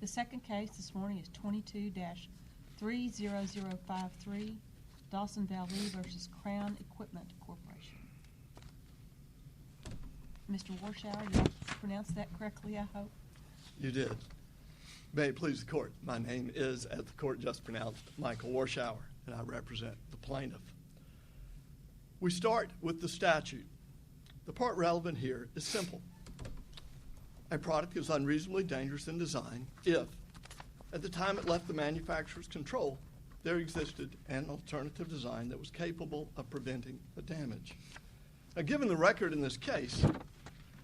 The second case this morning is 22-30053, Dawson Vallee versus Crown Equipment Corporation. Mr. Warshauer, you pronounced that correctly, I hope? You did. May it please the court. My name is, as the court just pronounced, Michael Warshauer, and I represent the plaintiff. We start with the statute. The part relevant here is simple. A product is unreasonably dangerous in design if, at the time it left the manufacturer's control, there existed an alternative design that was capable of preventing the damage. Now, given the record in this case,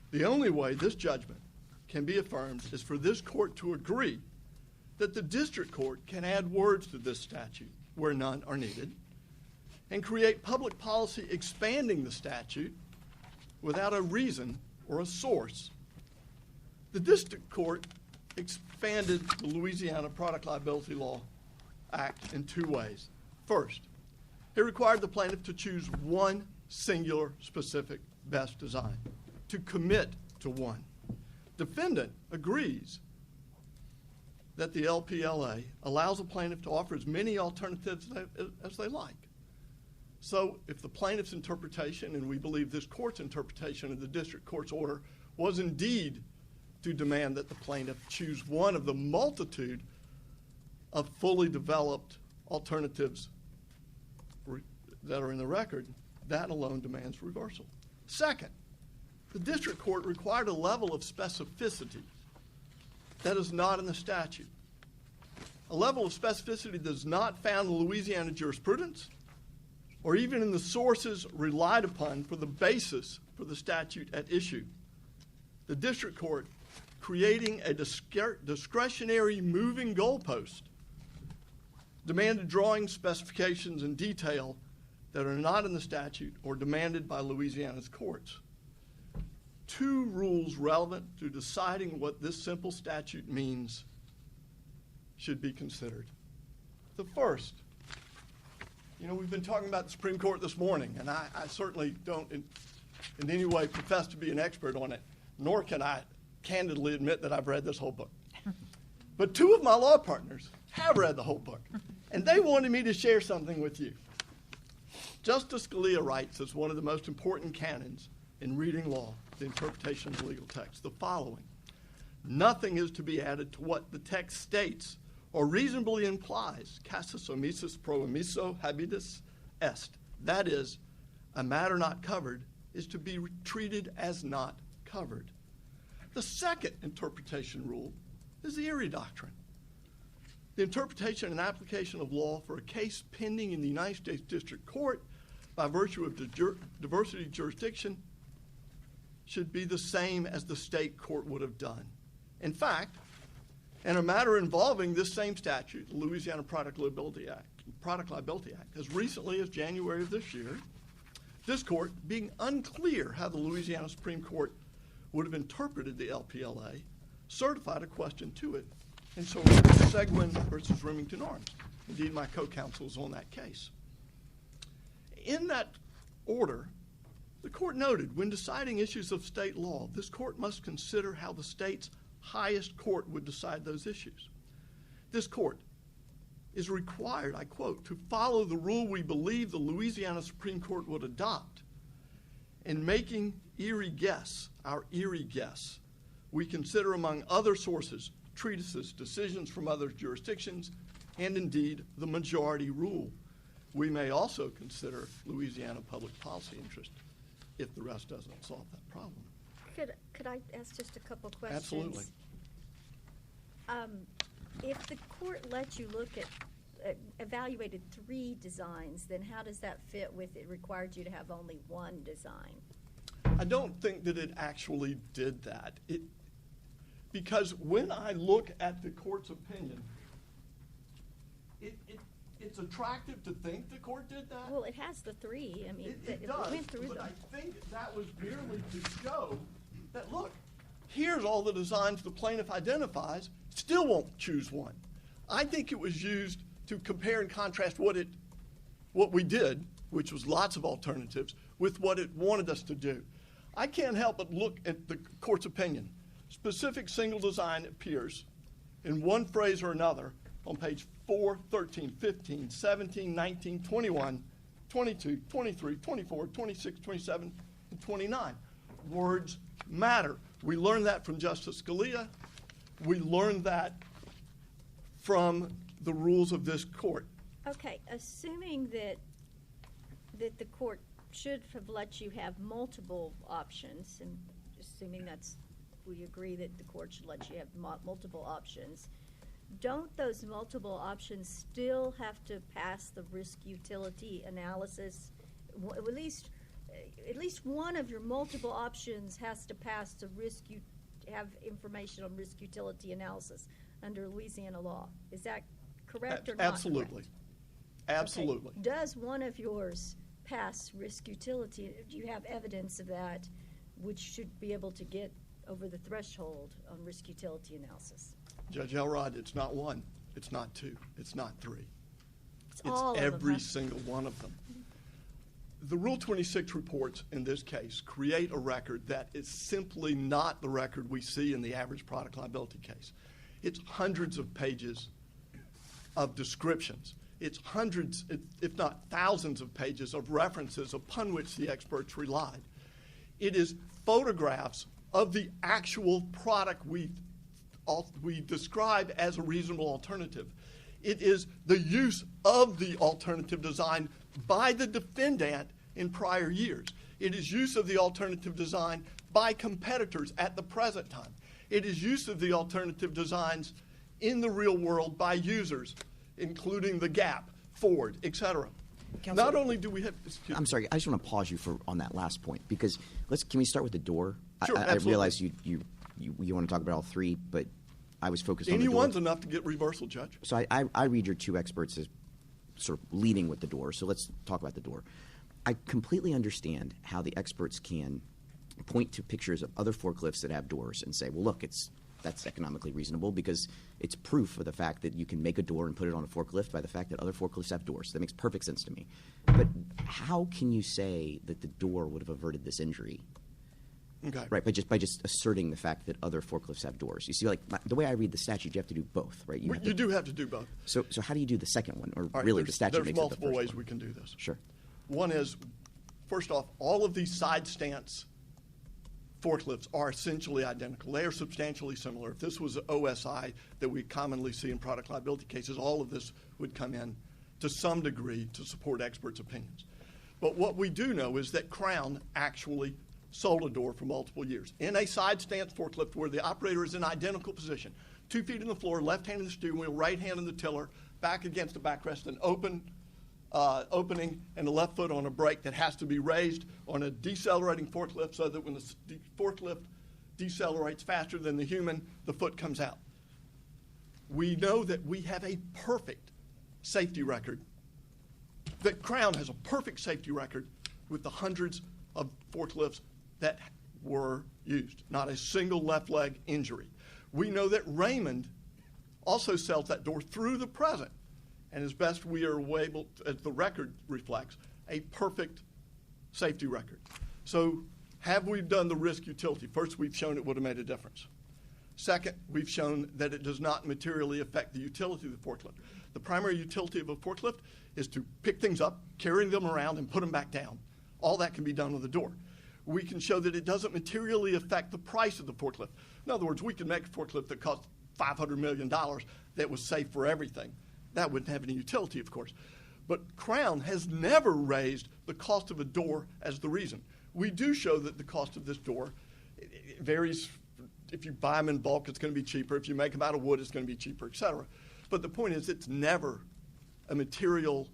the only way this judgment can be affirmed is for this court to agree that the district court can add words to this statute where none are needed and create public policy expanding the statute without a reason or a source. The district court expanded the Louisiana Product Liability Law Act in two ways. First, it required the plaintiff to choose one singular specific best design, to commit to one. Defendant agrees that the LPLA allows a plaintiff to offer as many alternatives as they like. So if the plaintiff's interpretation, and we believe this court's interpretation of the district court's order, was indeed to demand that the plaintiff choose one of the multitude of fully developed alternatives that are in the record, that alone demands reversal. Second, the district court required a level of specificity that is not in the statute. A level of specificity that is not found in Louisiana jurisprudence or even in the sources relied upon for the basis for the statute at issue. The district court, creating a discretionary moving goalpost, demanded drawing specifications in detail that are not in the statute or demanded by Louisiana's courts. Two rules relevant to deciding what this simple statute means should be considered. The first, we've been talking about the Supreme Court this morning, and I certainly don't in any way profess to be an expert on it, nor can I candidly admit that I've read this whole book. But two of my law partners have read the whole book, and they wanted me to share something with you. Justice Scalia writes as one of the most important canons in reading law, the interpretation of legal text, the following: nothing is to be added to what the text states or reasonably implies, casus omissus pro omisso habeas est. That is, a matter not covered is to be treated as not covered. The second interpretation rule is the Erie Doctrine. The interpretation and application of law for a case pending in the United States District Court by virtue of diversity jurisdiction should be the same as the state court would have done. In fact, in a matter involving this same statute, the Louisiana Product Liability Act, as recently as January of this year, this court, being unclear how the Louisiana Supreme Court would have interpreted the LPLA, certified a question to it. And so Seguin versus Remington Arms. Indeed, my co-counsel is on that case. In that order, the court noted, when deciding issues of state law, this court must consider how the state's highest court would decide those issues. This court is required, I quote, to follow the rule we believe the Louisiana Supreme Court would adopt. In making our Erie guess, we consider, among other sources, treatises, decisions from other jurisdictions, and indeed the majority rule. We may also consider Louisiana public policy interest if the rest doesn't solve that problem. Could I ask just a couple questions? Absolutely. If the court lets you look at, evaluated 3 designs, then how does that fit with it required you to have only one design? I don't think that it actually did that. Because when I look at the court's opinion, it's attractive to think the court did that. Well, it has the 3. I mean, it does, went through but them. I think that was merely to show that, look, here's all the designs the plaintiff identifies, still won't choose one. I think it was used to compare and contrast what we did, which was lots of alternatives, with what it wanted us to do. I can't help but look at the court's opinion. Specific single design appears in one phrase or another on page 4, 13, 15, 17, 19, 21, 22, 23, 24, 26, 27, and 29. Words matter. We learned that from Justice Scalia. We learned that from the rules of this court. Okay, assuming that the court should have let you have multiple options, and assuming we agree that the court should let you have multiple options, don't those multiple options still have to pass the risk-utility analysis? At least one of your multiple options has to pass the have information on risk-utility analysis under Louisiana law. Is that correct or not? Absolutely. Correct? Absolutely. Okay. Does one of yours pass risk-utility? Do you have evidence of that which should be able to get over the threshold on risk-utility analysis? Judge Elrod, it's not one, it's not two, it's not three. It's all of them, every single one of them. The Rule 26 reports in this case create a record that is simply not the record we see in the average product liability case. It's hundreds of pages of descriptions. It's hundreds, if not thousands of pages of references upon which the experts relied. It is photographs of the actual product we describe as a reasonable alternative. It is the use of the alternative design by the defendant in prior years. It is use of the alternative design by competitors at the present time. It is use of the alternative designs in the real world by users, including the Gap, Ford, etc. Counsel, Not only do we have... I'm sorry, I just want to pause you on that last point, because can we start with the door? Sure, I realize you want to talk about all three, but I was focused on the door. Anyone's enough to get reversal, Judge. So I read your two experts as sort of leading with the door, so let's talk about the door. I completely understand how the experts can point to pictures of other forklifts that have doors and say, well, look, that's economically reasonable because it's proof of the fact that you can make a door and put it on a forklift by the fact that other forklifts have doors. That makes perfect sense to me. But how can you say that the door would have averted this injury? Okay. Right, by just asserting the fact that other forklifts have doors. You see, like the way I read the statute, you have to do both, right? You do have to do both. So how do you do the second one, or All right, really the statute there's makes it the multiple first ways one? we can do this. Sure. One is, first off, all of these side stance forklifts are essentially identical. They are substantially similar. If this was an OSI that we commonly see in product liability cases, all of this would come in to some degree to support experts' opinions. But what we do know is that Crown actually sold a door for multiple years in a side stance forklift where the operator is in identical position, 2 feet in the floor, left hand in the steering wheel, right hand in the tiller, back against the backrest, an opening, and the left foot on a brake that has to be raised on a decelerating forklift so that when the forklift decelerates faster than the human, the foot comes out. We know that we have a perfect safety record, that Crown has a perfect safety record with the hundreds of forklifts that were used, not a single left leg injury. We know that Raymond also sells that door through the present, and as best we are able, as the record reflects, a perfect safety record. So have we done the risk utility? First, we've shown it would have made a difference. Second, we've shown that it does not materially affect the utility of the forklift. The primary utility of a forklift is to pick things up, carry them around, and put them back down. All that can be done with a door. We can show that it doesn't materially affect the price of the forklift. In other words, we can make a forklift that cost $500 million that was safe for everything. That wouldn't have any utility, of course. But Crown has never raised the cost of a door as the reason. We do show that the cost of this door it varies. If you buy them in bulk, it's going to be cheaper. If you make them out of wood, it's going to be cheaper, et cetera. But the point is, it's never a material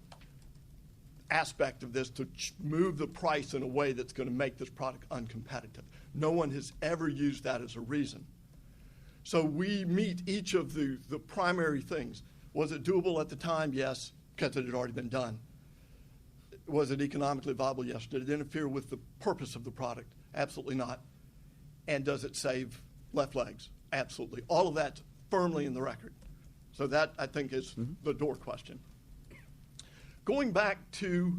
aspect of this to move the price in a way that's going to make this product uncompetitive. No one has ever used that as a reason. So we meet each of the primary things. Was it doable at the time? Yes, because it had already been done. Was it economically viable? Yes. Did it interfere with the purpose of the product? Absolutely not. And does it save left legs? Absolutely. All of that's firmly in the record. So that, I think, is the door question. Going back to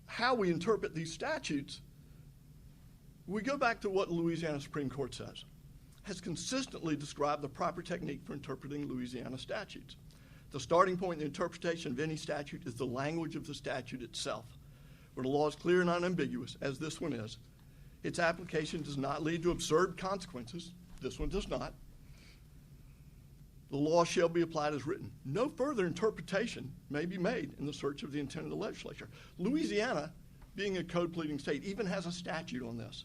how we interpret these statutes, we go back to what Louisiana Supreme Court says. has consistently described the proper technique for interpreting Louisiana statutes. The starting point in the interpretation of any statute is the language of the statute itself. Where the law is clear and unambiguous, as this one is, its application does not lead to absurd consequences. This one does not. The law shall be applied as written. No further interpretation may be made in the search of the intent of the legislature. Louisiana, being a code pleading state, even has a statute on this.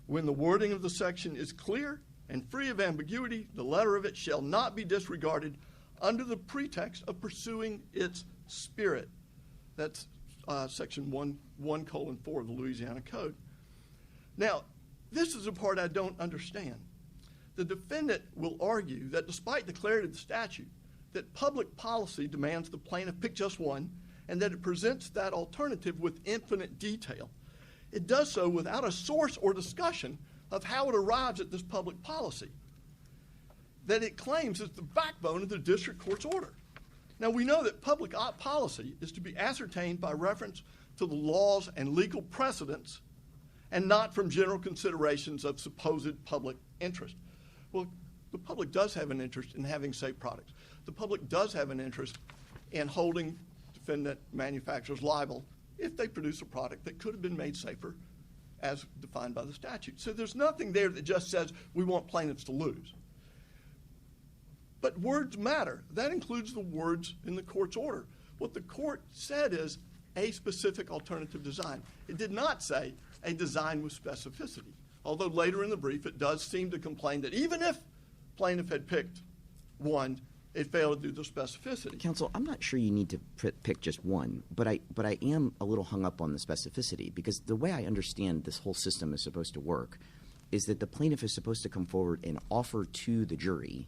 When the wording of the section is clear and free of ambiguity, the letter of it shall not be disregarded under the pretext of pursuing its spirit. That's section 1:4 of the Louisiana Code. Now, this is the part I don't understand. The defendant will argue that despite the clarity of the statute, that public policy demands the plaintiff pick just one, and that it presents that alternative with infinite detail. It does so without a source or discussion of how it arrives at this public policy that it claims is the backbone of the district court's order. Now, we know that public policy is to be ascertained by reference to the laws and legal precedents and not from general considerations of supposed public interest. Well, the public does have an interest in having safe products. The public does have an interest in holding defendant manufacturers liable if they produce a product that could have been made safer as defined by the statute. So there's nothing there that just says we want plaintiffs to lose. But words matter. That includes the words in the court's order. What the court said is a specific alternative design. It did not say a design with specificity, although later in the brief it does seem to complain that even if plaintiff had picked one, it failed to do the specificity. Counsel, I'm not sure you need to pick just one, but I am a little hung up on the specificity, because the way I understand this whole system is supposed to work is that the plaintiff is supposed to come forward and offer to the jury,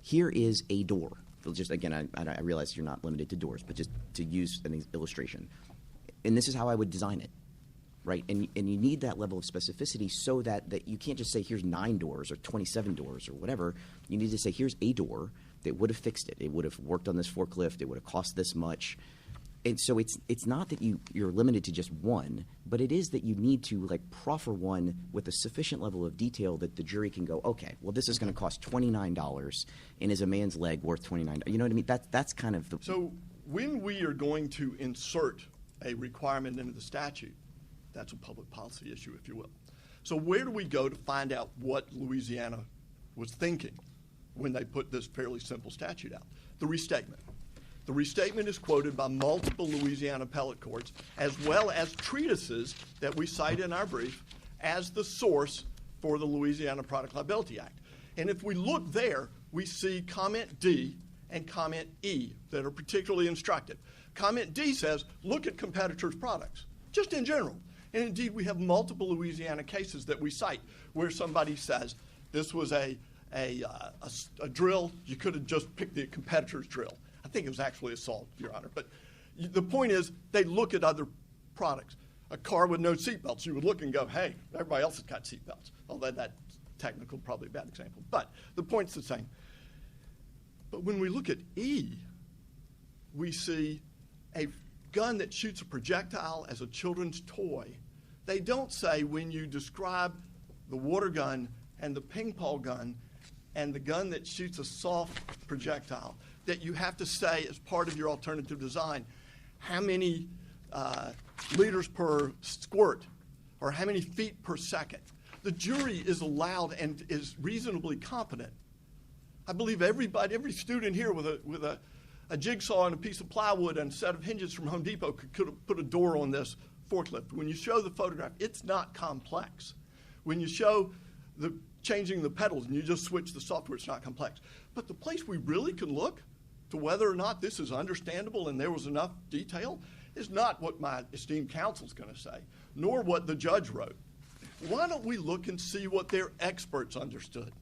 here is a door. Just again, I realize you're not limited to doors, but just to use an illustration. And this is how I would design it, right? And you need that level of specificity so that you can't just say here's 9 doors or 27 doors or whatever. You need to say here's a door that would have fixed it. It would have worked on this forklift. It would have cost this much. And so it's not that you're limited to just one, but it is that you need to proffer one with a sufficient level of detail that the jury can go, okay, well, this is going to cost $29 and is a man's leg worth $29? You know what I mean? That's kind of the... So when we are going to insert a requirement into the statute, that's a public policy issue, if you will. So where do we go to find out what Louisiana was thinking when they put this fairly simple statute out? The restatement. The restatement is quoted by multiple Louisiana appellate courts, as well as treatises that we cite in our brief as the source for the Louisiana Product Liability Act. And if we look there, we see comment D and comment E that are particularly instructive. Comment D says, look at competitors' products, just in general. And indeed, we have multiple Louisiana cases that we cite where somebody says, this was a drill, you could have just picked the competitor's drill. I think it was actually a saw, Your Honor. But the point is, they look at other products. A car with no seatbelts, you would look and go, hey, everybody else has got seatbelts. Although that's technical, probably a bad example. But the point's the same. But when we look at E, we see a gun that shoots a projectile as a children's toy. They don't say when you describe the water gun and the ping pong gun and the gun that shoots a soft projectile that you have to say as part of your alternative design how many liters per squirt or how many feet per second. The jury is allowed and is reasonably competent. I believe every student here with a jigsaw and a piece of plywood and a set of hinges from Home Depot could put a door on this forklift. When you show the photograph, it's not complex. When you show the changing the pedals and you just switch the software, it's not complex. But the place we really can look to whether or not this is understandable and there was enough detail is not what my esteemed counsel's going to say, nor what the judge wrote. Why don't we look and see what their experts understood?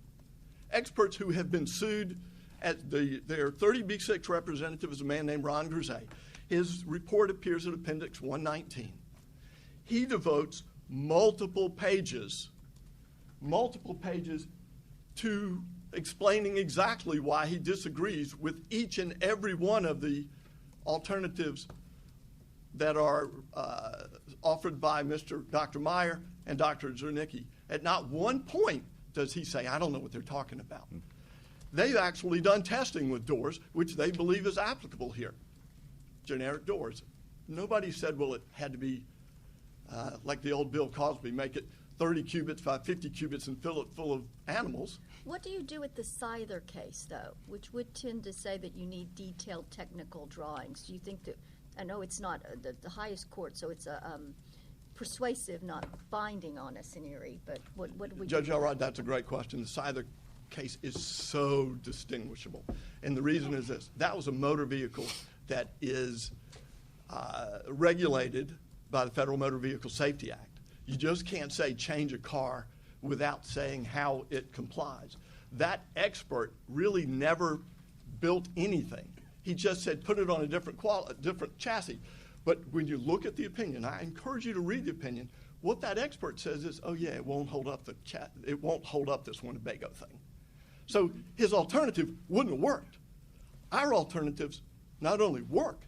Experts who have been sued. Their 30B6 representative is a man named Ron Grisey. His report appears in Appendix 119. He devotes multiple pages to explaining exactly why he disagrees with each and every one of the alternatives that are offered by Dr. Meyer and Dr. Zernicki. At not one point does he say, I don't know what they're talking about. They've actually done testing with doors, which they believe is applicable here. Generic doors. Nobody said, well, it had to be like the old Bill Cosby, make it 30 cubits by 50 cubits and fill it full of animals. What do you do with the Scyther case, though, which would tend to say that you need detailed technical drawings? Do you think that, I know it's not the highest court, so it's persuasive, not binding on us in Erie, but what do we do? Judge Elrod, that's a great question. The Scyther case is so distinguishable. And the reason is this. That was a motor vehicle that is regulated by the Federal Motor Vehicle Safety Act. You just can't say change a car without saying how it complies. That expert really never built anything. He just said put it on a different chassis. But when you look at the opinion, I encourage you to read the opinion. What that expert says is, oh yeah, it won't hold up this Winnebago thing. So his alternative wouldn't have worked. Our alternatives not only work,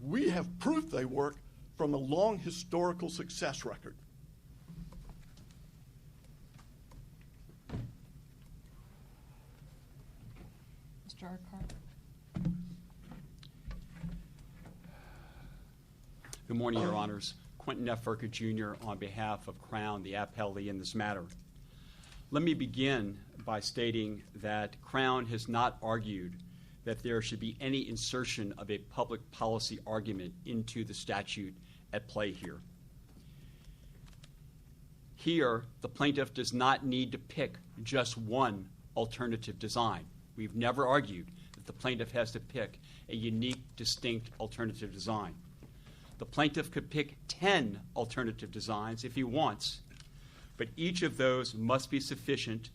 we have proof they work from a long historical success record. Mr. Urquhart. Good morning, Your Honors. Quentin F. Urquhart Jr. on behalf of Crown, the appellee in this matter. Let me begin by stating that Crown has not argued that there should be any insertion of a public policy argument into the statute at play here. Here, the plaintiff does not need to pick just one alternative design. We've never argued that the plaintiff has to pick a unique, distinct alternative design. The plaintiff could pick 10 alternative designs if he wants, but each of those must be sufficient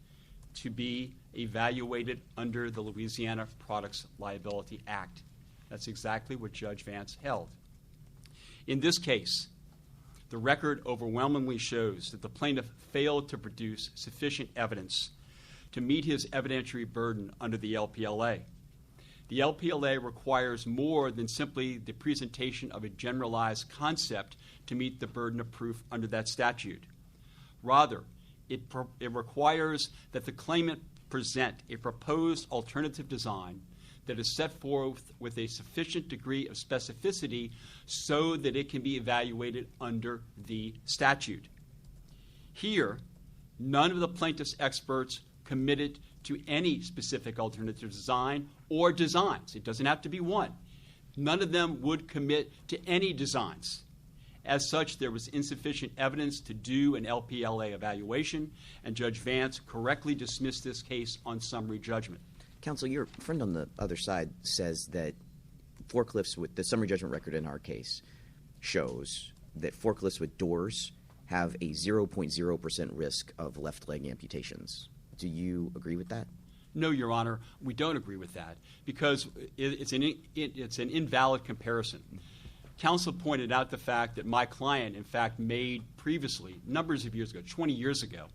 to be evaluated under the Louisiana Products Liability Act. That's exactly what Judge Vance held. In this case, the record overwhelmingly shows that the plaintiff failed to produce sufficient evidence to meet his evidentiary burden under the LPLA. The LPLA requires more than simply the presentation of a generalized concept to meet the burden of proof under that statute. Rather, it requires that the claimant present a proposed alternative design that is set forth with a sufficient degree of specificity so that it can be evaluated under the statute. Here, none of the plaintiff's experts committed to any specific alternative design or designs. It doesn't have to be one. None of them would commit to any designs. As such, there was insufficient evidence to do an LPLA evaluation, and Judge Vance correctly dismissed this case on summary judgment. Counsel, your friend on the other side says that forklifts with the summary judgment record in our case shows that forklifts with doors have a 0.0% risk of left leg amputations. Do you agree with that? No, Your Honor, we don't agree with that because it's an invalid comparison. Counsel pointed out the fact that my client, in fact, made previously, numbers of years ago, 20 years ago,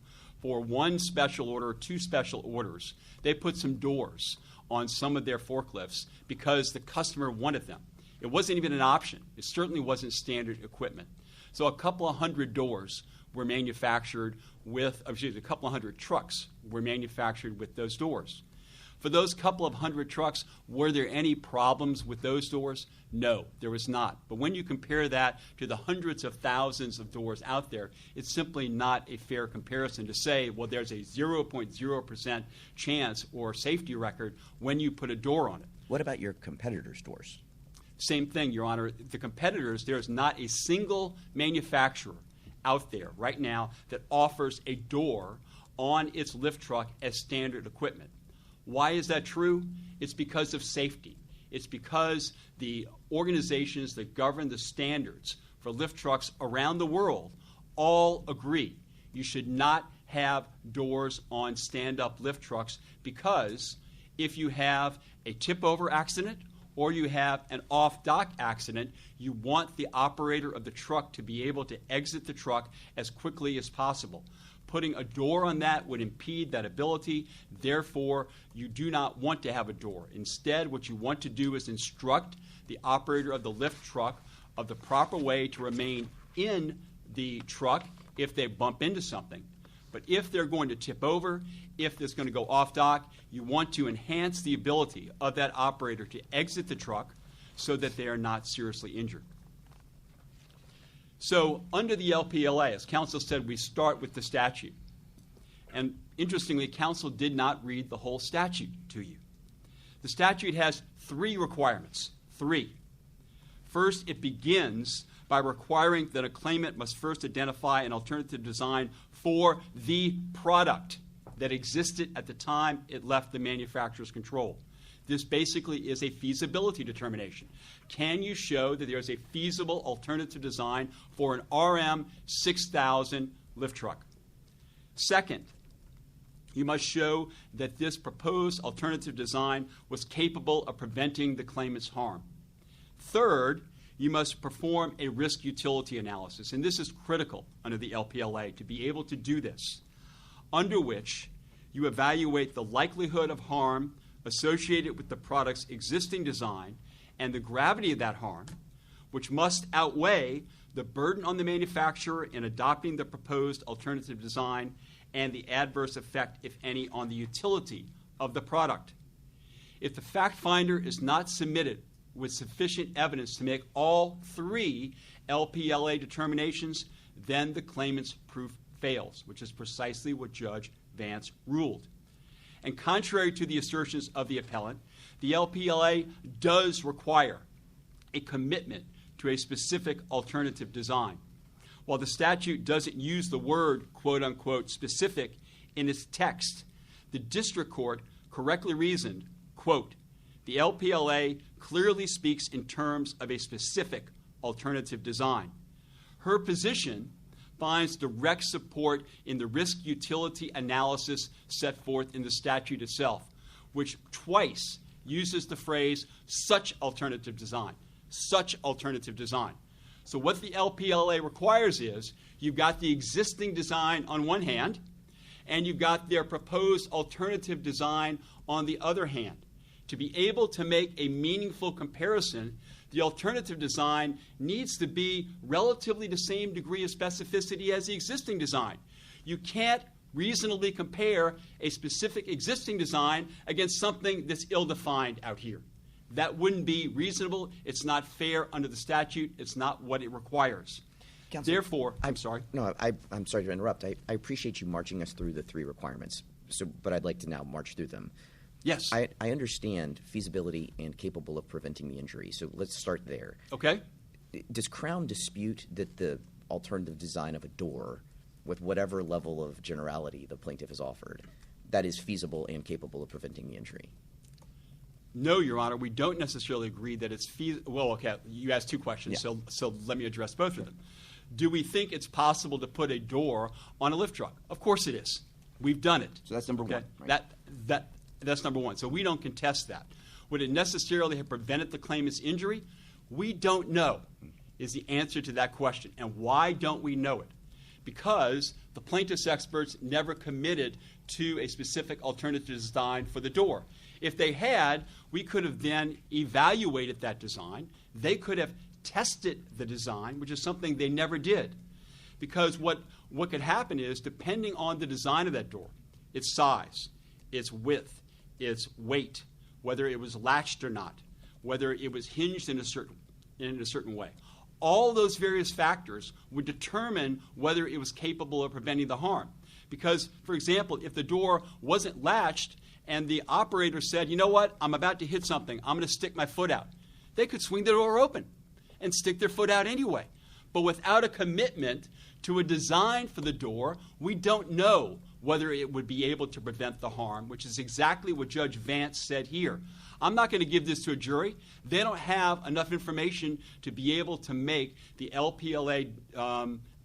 for one special order, two special orders, they put some doors on some of their forklifts because the customer wanted them. It wasn't even an option. It certainly wasn't standard equipment. So a couple of hundred doors were manufactured with, a couple of hundred trucks were manufactured with those doors. For those couple of hundred trucks, were there any problems with those doors? No, there was not. But when you compare that to the hundreds of thousands of doors out there, it's simply not a fair comparison to say, well, there's a 0.0% chance or safety record when you put a door on it. What about your competitors' doors? Same thing, Your Honor. The competitors, there's not a single manufacturer out there right now that offers a door on its lift truck as standard equipment. Why is that true? It's because of safety. It's because the organizations that govern the standards for lift trucks around the world all agree you should not have doors on stand-up lift trucks because if you have a tip-over accident or you have an off-dock accident, you want the operator of the truck to be able to exit the truck as quickly as possible. Putting a door on that would impede that ability. Therefore, you do not want to have a door. Instead, what you want to do is instruct the operator of the lift truck of the proper way to remain in the truck if they bump into something. But if they're going to tip over, if it's going to go off dock, you want to enhance the ability of that operator to exit the truck so that they are not seriously injured. So under the LPLA, as counsel said, we start with the statute. And interestingly, counsel did not read the whole statute to you. The statute has 3 requirements. 3. First, it begins by requiring that a claimant must first identify an alternative design for the product that existed at the time it left the manufacturer's control. This basically is a feasibility determination. Can you show that there is a feasible alternative design for an RM 6000 lift truck? Second, you must show that this proposed alternative design was capable of preventing the claimant's harm. Third, you must perform a risk utility analysis, and this is critical under the LPLA to be able to do this, under which you evaluate the likelihood of harm associated with the product's existing design and the gravity of that harm, which must outweigh the burden on the manufacturer in adopting the proposed alternative design and the adverse effect, if any, on the utility of the product. If the fact finder is not submitted with sufficient evidence to make all 3 LPLA determinations, then the claimant's proof fails, which is precisely what Judge Vance ruled. And contrary to the assertions of the appellant, the LPLA does require a commitment to a specific alternative design. While the statute doesn't use the word, quote unquote, specific in its text, the district court correctly reasoned, quote, the LPLA clearly speaks in terms of a specific alternative design. Her position finds direct support in the risk utility analysis set forth in the statute itself, which twice uses the phrase such alternative design, such alternative design. So what the LPLA requires is you've got the existing design on one hand, and you've got their proposed alternative design on the other hand. To be able to make a meaningful comparison, the alternative design needs to be relatively the same degree of specificity as the existing design. You can't reasonably compare a specific existing design against something that's ill-defined out here. That wouldn't be reasonable. It's not fair under the statute. It's not what it requires. Counsel, Therefore, I'm sorry. No, I'm sorry to interrupt. I appreciate you marching us through the 3 requirements, but I'd like to now march through them. Yes. I understand feasibility and capable of preventing the injury, so let's start there. Okay. Does Crown dispute that the alternative design of a door, with whatever level of generality the plaintiff has offered, that is feasible and capable of preventing the injury? No, Your Honor, we don't necessarily agree that it's feasible. Well, okay, you asked 2 questions, Yeah. so let me address both of them. Do we think it's possible to put a door on a lift truck? Of course it is. We've done it. So that's number Okay? 1. Right? That's number 1. So we don't contest that. Would it necessarily have prevented the claimant's injury? We don't know is the answer to that question. And why don't we know it? Because the plaintiff's experts never committed to a specific alternative design for the door. If they had, we could have then evaluated that design. They could have tested the design, which is something they never did. Because what could happen is, depending on the design of that door, its size, its width, its weight, whether it was latched or not, whether it was hinged in a certain way, all those various factors would determine whether it was capable of preventing the harm. Because, for example, if the door wasn't latched and the operator said, you know what, I'm about to hit something, I'm going to stick my foot out, they could swing the door open and stick their foot out anyway. But without a commitment to a design for the door, we don't know whether it would be able to prevent the harm, which is exactly what Judge Vance said here. I'm not going to give this to a jury. They don't have enough information to be able to make the LPLA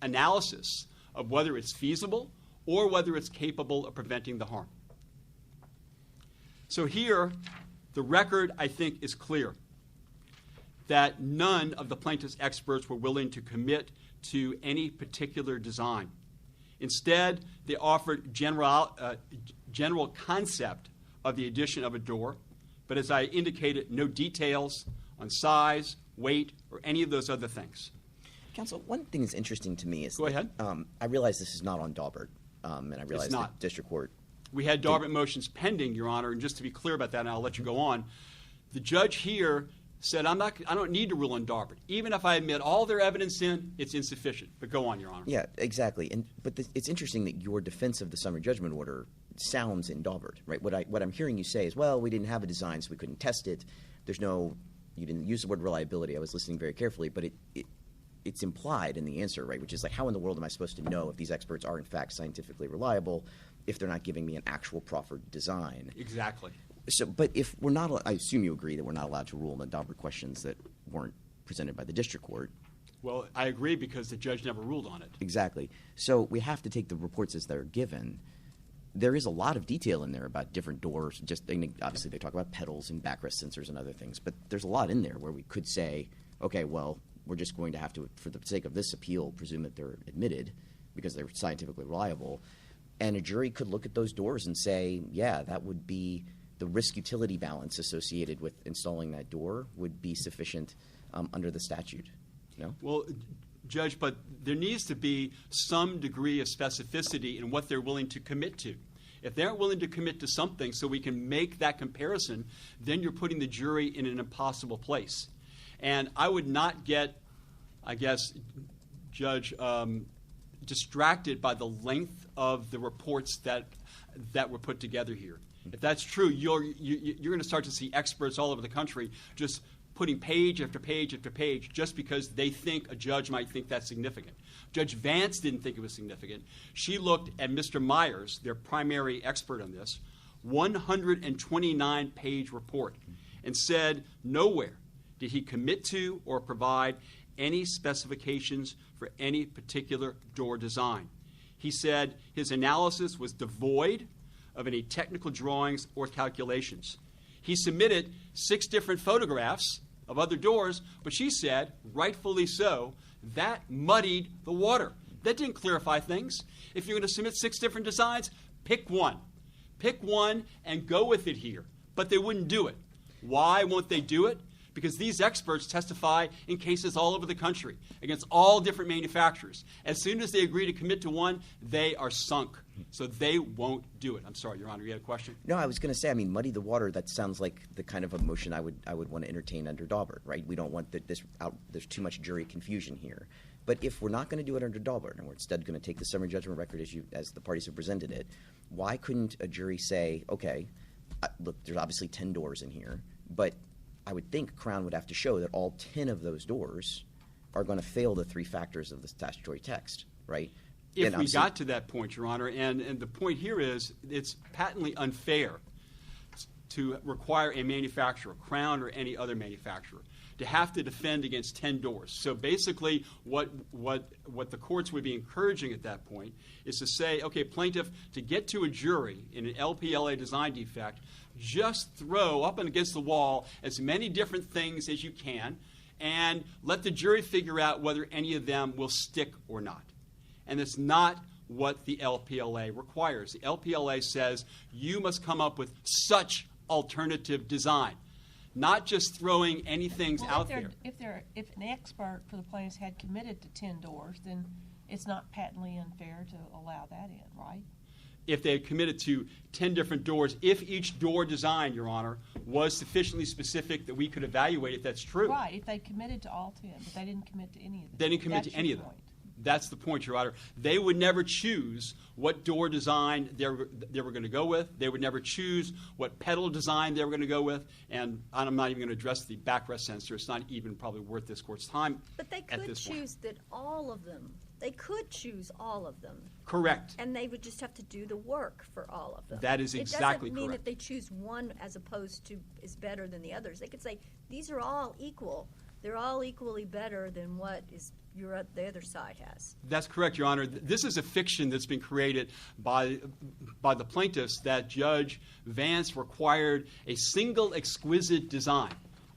analysis of whether it's feasible or whether it's capable of preventing the harm. So here, the record, I think, is clear that none of the plaintiff's experts were willing to commit to any particular design. Instead, they offered general concept of the addition of a door, but as I indicated, no details on size, weight, or any of those other things. Counsel, one thing that's interesting to me is Go ahead. I realize this is not on Daubert, and I realize the not. district court. We had Daubert motions pending, Your Honor, and just to be clear about that, and I'll let you go on, the judge here said, I don't need to rule on Daubert. Even if I admit all their evidence in, it's insufficient. But go on, Your Honor. Yeah, exactly. But it's interesting that your defense of the summary judgment order sounds in Daubert, right? What I'm hearing you say is, well, we didn't have a design, so we couldn't test it. You didn't use the word reliability. I was listening very carefully, but it's implied in the answer, right? Which is like, how in the world am I supposed to know if these experts are in fact scientifically reliable if they're not giving me an actual proffered design? Exactly. So, but if we're not, I assume you agree that we're not allowed to rule on the Daubert questions that weren't presented by the district court. Well, I agree because the judge never ruled on it. Exactly. So we have to take the reports as they're given. There is a lot of detail in there about different doors. Obviously, they talk about pedals and backrest sensors and other things, but there's a lot in there where we could say, okay, well, we're just going to have to, for the sake of this appeal, presume that they're admitted because they're scientifically reliable. And a jury could look at those doors and say, yeah, that would be the risk-utility balance associated with installing that door would be sufficient under the statute. No? Well, Judge, but there needs to be some degree of specificity in what they're willing to commit to. If they aren't willing to commit to something so we can make that comparison, then you're putting the jury in an impossible place. And I would not get, I guess, Judge, distracted by the length of the reports that were put together here. If that's true, you're going to start to see experts all over the country just putting page after page after page just because they think a judge might think that's significant. Judge Vance didn't think it was significant. She looked at Mr. Myers, their primary expert on this, 129-page report, and said nowhere did he commit to or provide any specifications for any particular door design. He said his analysis was devoid of any technical drawings or calculations. He submitted 6 different photographs of other doors, but she said, rightfully so, that muddied the water. That didn't clarify things. If you're going to submit 6 different designs, pick one. Pick one and go with it here. But they wouldn't do it. Why won't they do it? Because these experts testify in cases all over the country against all different manufacturers. As soon as they agree to commit to one, they are sunk. So they won't do it. I'm sorry, Your Honor, you had a question? No, I was going to say, muddy the water, that sounds like the kind of emotion I would want to entertain under Daubert, right? We don't want there's too much jury confusion here. But if we're not going to do it under Daubert, and we're instead going to take the summary judgment record as the parties have presented it, why couldn't a jury say, okay, look, there's obviously 10 doors in here, but I would think Crown would have to show that all 10 of those doors are going to fail the 3 factors of the statutory text, right? If we got to that point, Your Honor, and the point here is it's patently unfair to require a manufacturer, Crown or any other manufacturer, to have to defend against 10 doors. So basically what the courts would be encouraging at that point is to say, okay, plaintiff, to get to a jury in an LPLA design defect, just throw up and against the wall as many different things as you can and let the jury figure out whether any of them will stick or not. And it's not what the LPLA requires. The LPLA says you must come up with such alternative design, not just throwing anything out there. If an expert for the plaintiffs had committed to 10 doors, then it's not patently unfair to allow that in, right? If they had committed to 10 different doors, if each door design, Your Honor, was sufficiently specific that we could evaluate it, that's true. Right, if they committed to all 10, but they didn't commit to any of them. They didn't commit to any of them. That's the point, Your Honor. They would never choose what door design they were going to go with. They would never choose what pedal design they were going to go with. And I'm not even going to address the backrest sensor. It's not even probably worth this court's time. But they at could this choose point. that all of them. They could choose all of them. Correct. And they would just have to do the work for all of them. That is exactly It doesn't mean correct. that they choose one as opposed to is better than the others. They could say these are all equal. They're all equally better than what the other side has. That's correct, Your Honor. This is a fiction that's been created by the plaintiffs that Judge Vance required a single exquisite design.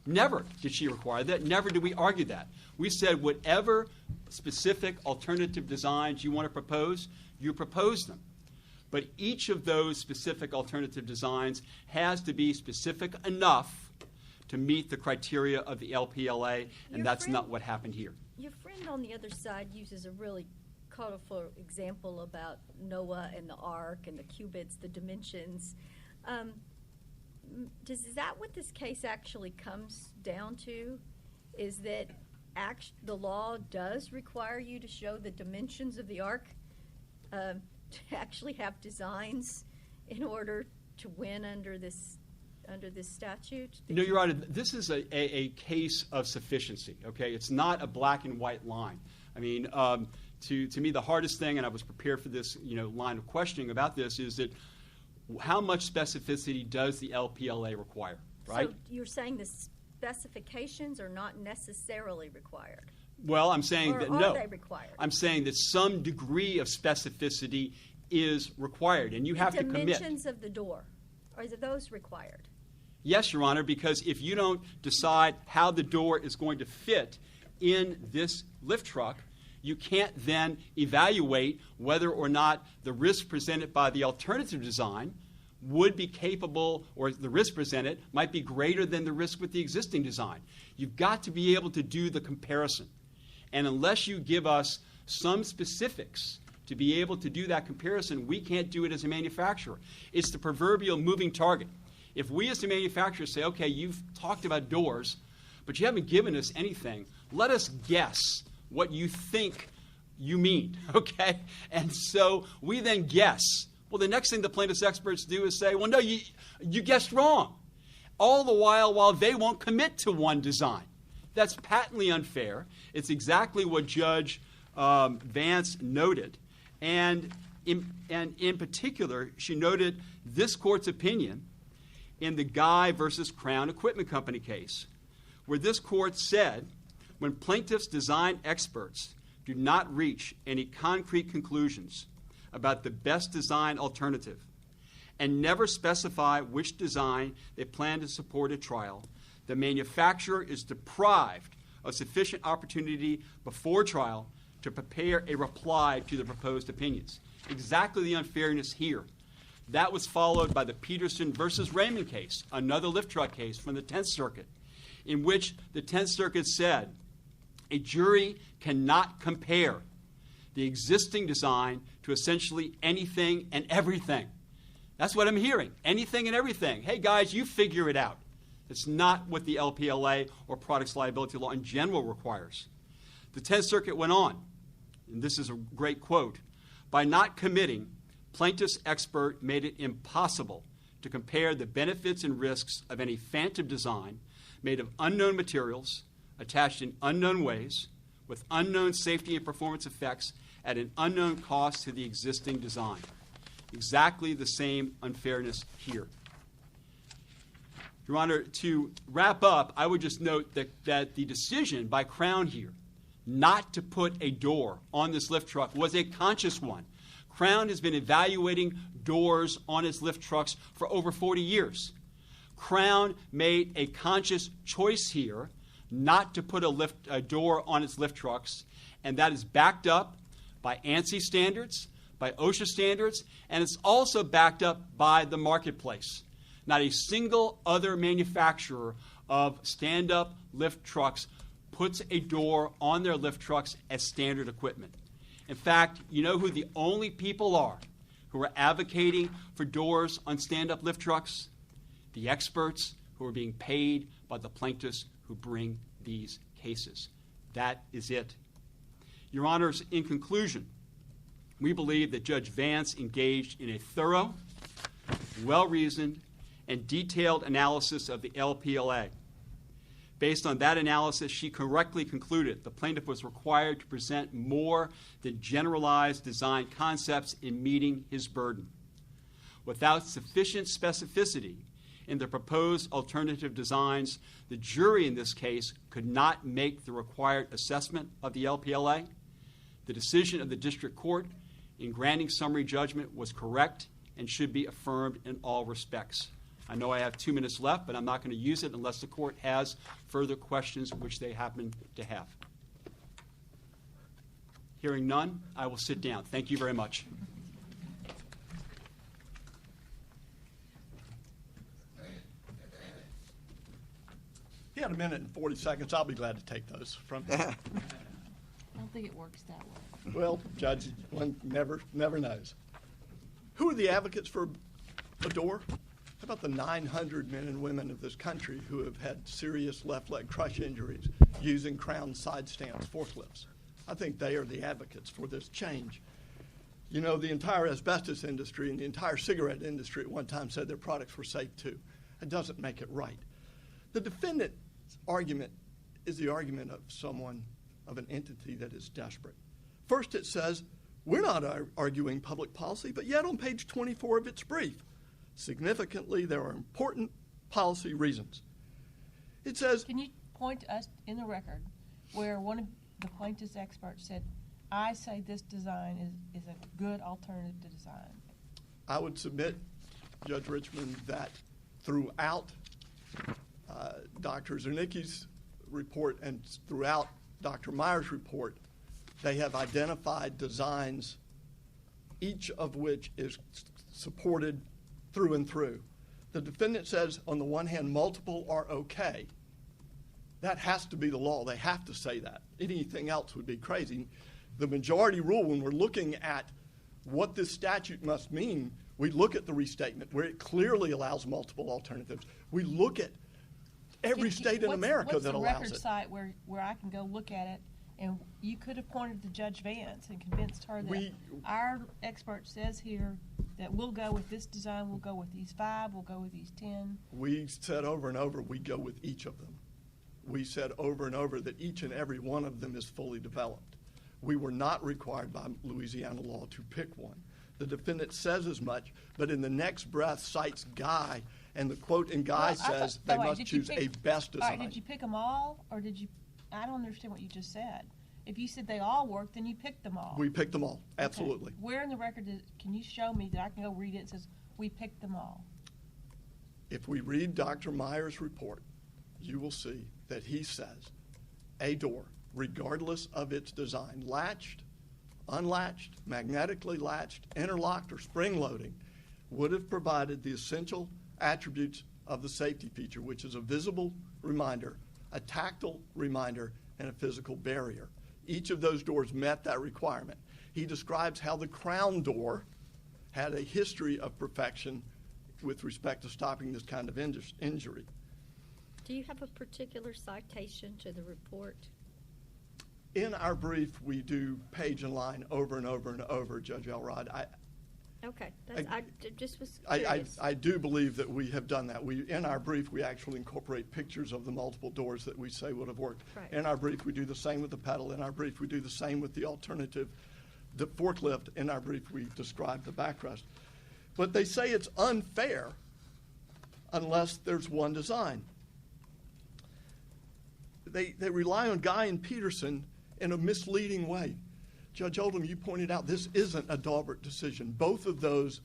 Never did she require that. Never did we argue that. We said whatever specific alternative designs you want to propose, you propose them. But each of those specific alternative designs has to be specific enough to meet the criteria of the LPLA, and that's not what happened here. Your friend on the other side uses a really colorful example about Noah and the ark and the cubits, the dimensions. Is that what this case actually comes down to? Is that the law does require you to show the dimensions of the ark, to actually have designs in order to win under this statute? No, Your Honor, this is a case of sufficiency, okay? It's not a black and white line. I mean, to me, the hardest thing, and I was prepared for this, line of questioning about this, is that how much specificity does the LPLA require, right? So you're saying the specifications are not necessarily required? Well, I'm saying or that are no. they required? I'm saying that some degree of specificity is required, and you have to commit. Dimensions of the door, are those required? Yes, Your Honor, because if you don't decide how the door is going to fit in this lift truck, you can't then evaluate whether or not the risk presented by the alternative design would be capable, or the risk presented might be greater than the risk with the existing design. You've got to be able to do the comparison. And unless you give us some specifics to be able to do that comparison, we can't do it as a manufacturer. It's the proverbial moving target. If we as a manufacturer say, okay, you've talked about doors, but you haven't given us anything, let us guess what you think you mean, okay? And so we then guess. Well, the next thing the plaintiff's experts do is say, well, no, you guessed wrong. All the while they won't commit to one design. That's patently unfair. It's exactly what Judge Vance noted. And in particular, she noted this court's opinion in the Guy versus Crown Equipment Company case, where this court said, when plaintiffs' design experts do not reach any concrete conclusions about the best design alternative and never specify which design they plan to support at trial, the manufacturer is deprived of sufficient opportunity before trial to prepare a reply to the proposed opinions. Exactly the unfairness here. That was followed by the Peterson versus Raymond case, another lift truck case from the 10th Circuit, in which the 10th Circuit said a jury cannot compare the existing design to essentially anything and everything. That's what I'm hearing, anything and everything. Hey, guys, you figure it out. It's not what the LPLA or products liability law in general requires. The 10th Circuit went on, and this is a great quote, by not committing, plaintiff's expert made it impossible to compare the benefits and risks of any phantom design made of unknown materials, attached in unknown ways, with unknown safety and performance effects at an unknown cost to the existing design. Exactly the same unfairness here. Your Honor, to wrap up, I would just note that the decision by Crown here not to put a door on this lift truck was a conscious one. Crown has been evaluating doors on its lift trucks for over 40 years. Crown made a conscious choice here not to put a door on its lift trucks, and that is backed up by ANSI standards, by OSHA standards, and it's also backed up by the marketplace. Not a single other manufacturer of stand-up lift trucks puts a door on their lift trucks as standard equipment. In fact, you know who the only people are who are advocating for doors on stand-up lift trucks? The experts who are being paid by the plaintiffs who bring these cases. That is it. Your Honors, in conclusion, we believe that Judge Vance engaged in a thorough, well-reasoned, and detailed analysis of the LPLA. Based on that analysis, she correctly concluded the plaintiff was required to present more than generalized design concepts in meeting his burden. Without sufficient specificity in the proposed alternative designs, the jury in this case could not make the required assessment of the LPLA. The decision of the district court in granting summary judgment was correct and should be affirmed in all respects. I know I have 2 minutes left, but I'm not going to use it unless the court has further questions, which they happen to have. Hearing none, I will sit down. Thank you very much. He had a minute and 40 seconds. I'll be glad to take those from him. Well, don't think it works that way. Well, Judge, one never knows. Who are the advocates for a door? How about the 900 men and women of this country who have had serious left leg crush injuries using Crown side stance forklifts? I think they are the advocates for this change. You know, the entire asbestos industry and the entire cigarette industry at one time said their products were safe too. It doesn't make it right. The defendant's argument is the argument of someone, of an entity that is desperate. First it says, we're not arguing public policy, but yet on page 24 of its brief, significantly, there are important policy reasons. It says, Can you point to us in the record where one of the plaintiff's experts said, I say this design is a good alternative to design? I would submit, Judge Richman, that throughout Dr. Zernicki's report and throughout Dr. Meyer's report, they have identified designs, each of which is supported through and through. The defendant says, on the one hand, multiple are okay. That has to be the law. They have to say that. Anything else would be crazy. The majority rule, when we're looking at what this statute must mean, we look at the restatement where it clearly allows multiple alternatives. We look at every state in America that allows What's the record it. site where I can go look at it, and you could have pointed to Judge Vance and convinced her that our expert says here that we'll go with this design, we'll go with these 5, we'll go with these 10. We said over and over, we go with each of them. We said over and over that each and every one of them is fully developed. We were not required by Louisiana law to pick one. The defendant says as much, but in the next breath cites Guy, and the quote in Guy says they must choose a best design. All right, did you pick them all, or did you? I don't understand what you just said. If you said they all worked, then you picked them all. We picked them all, absolutely. Okay. Where in the record can you show me that I can go read it? It says we picked them all. If we read Dr. Meyer's report, you will see that he says a door, regardless of its design, latched, unlatched, magnetically latched, interlocked, or spring loading, would have provided the essential attributes of the safety feature, which is a visible reminder, a tactile reminder, and a physical barrier. Each of those doors met that requirement. He describes how the Crown door had a history of perfection with respect to stopping this kind of injury. Do you have a particular citation to the report? In our brief, we do page and line over and over and over, Judge Elrod. Okay, I just was curious. I do believe that we have done that. In our brief, we actually incorporate pictures of the multiple doors that we say would have worked. Right. In our brief, we do the same with the pedal. In our brief, we do the same with the alternative, the forklift. In our brief, we describe the backrest. But they say it's unfair unless there's one design. They rely on Guy and Peterson in a misleading way. Judge Oldham, you pointed out this isn't a Daubert decision. Both of those,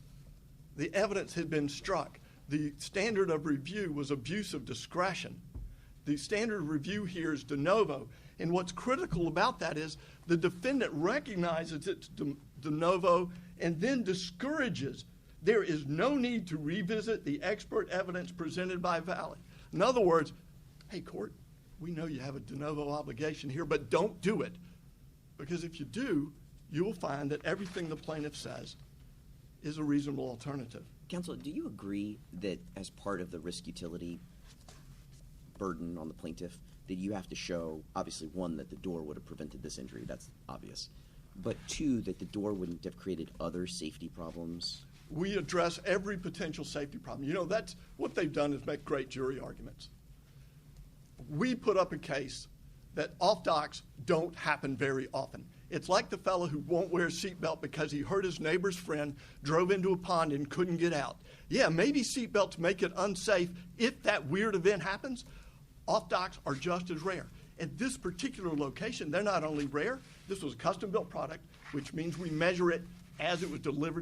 the evidence had been struck. The standard of review was abuse of discretion. The standard of review here is de novo. And what's critical about that is the defendant recognizes it's de novo and then discourages. There is no need to revisit the expert evidence presented by Vallee. In other words, hey, court, we know you have a de novo obligation here, but don't do it. Because if you do, you will find that everything the plaintiff says is a reasonable alternative. Counsel, do you agree that as part of the risk utility burden on the plaintiff, that you have to show, obviously, one, that the door would have prevented this injury, that's obvious, but two, that the door wouldn't have created other safety problems? We address every potential safety problem. You know, that's what they've done is make great jury arguments. We put up a case that off-docks don't happen very often. It's like the fellow who won't wear a seatbelt because he hurt his neighbor's friend, drove into a pond, and couldn't get out. Yeah, maybe seatbelts make it unsafe if that weird event happens. Off-docks are just as rare. At this particular location, they're not only rare, this was a custom-built product, which means we measure it as it was delivered